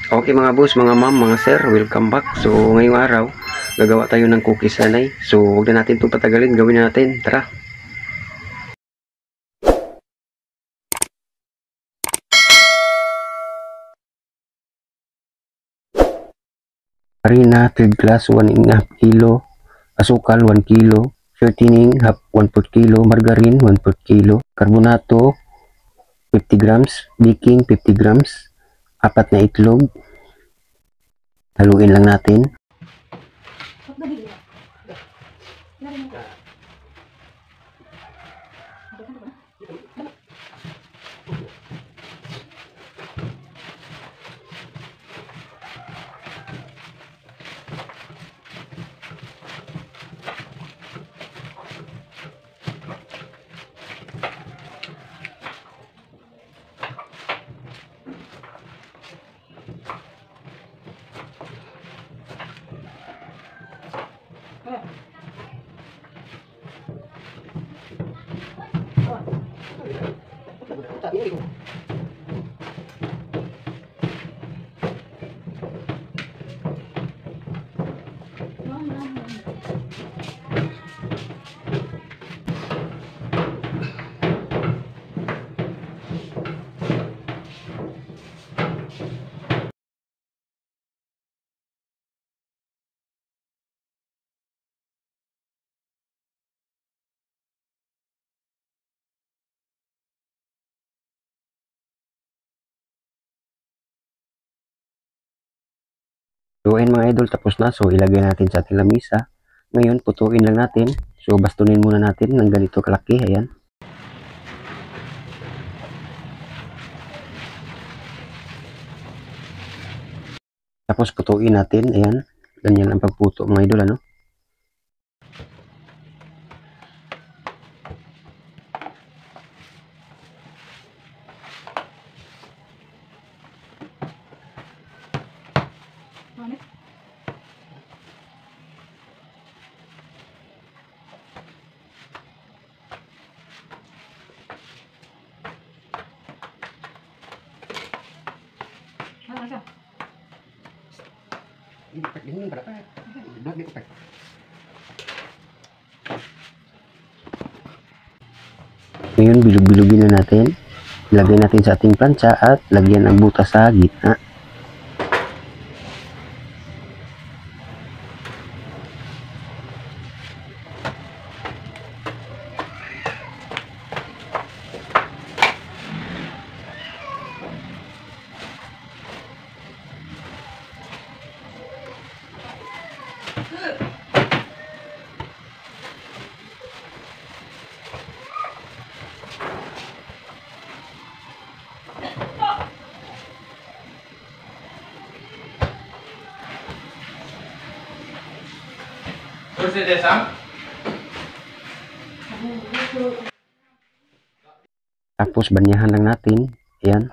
Okay mga boss, mga ma'am, mga sir, welcome back. So ngayong araw, gagawa tayo ng cookies sanay. So huwag na natin itong patagalin, gawin na natin. Tara! Harina, third class, 1.5 kilo. Asukal, 1 kilo. Shortening, half 1/4 kilo. Margarine, 1/4 kilo. Carbonato, 50 grams. Baking, 50 grams. 4 na itlog. Haluin lang natin. So ayun mga idol, tapos na. So ilagay natin sa ating lamisa. Ngayon putuin lang natin. So bastunin muna natin ng ganito kalaki. Ayan. Tapos putuin natin. Ayan. Ganyan ang pagputo mga idol, ano. Ngayon bilog-bilogin na natin. Ilagay natin sa ating plancha at lagyan ng butas sa gitna. Tapos banyahan lang natin. Ayan.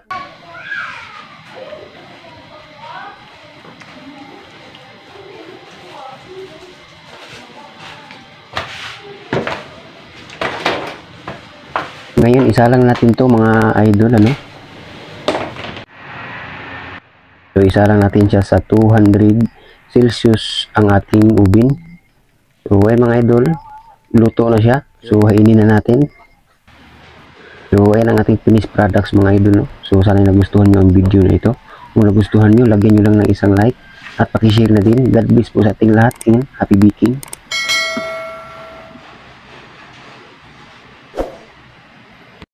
Ngayon isa lang natin to mga idol, ano. So isa lang natin siya sa 200 Celsius ang ating oven. So ayun mga idol, luto na siya. So hainin na natin. So ayan ang ating finished products mga idol, no? So sana nagustuhan nyo ang video na ito. Kung nagustuhan nyo, lagyan nyo lang ng isang like at pakishare na din. God bless po sa ating lahat and happy baking.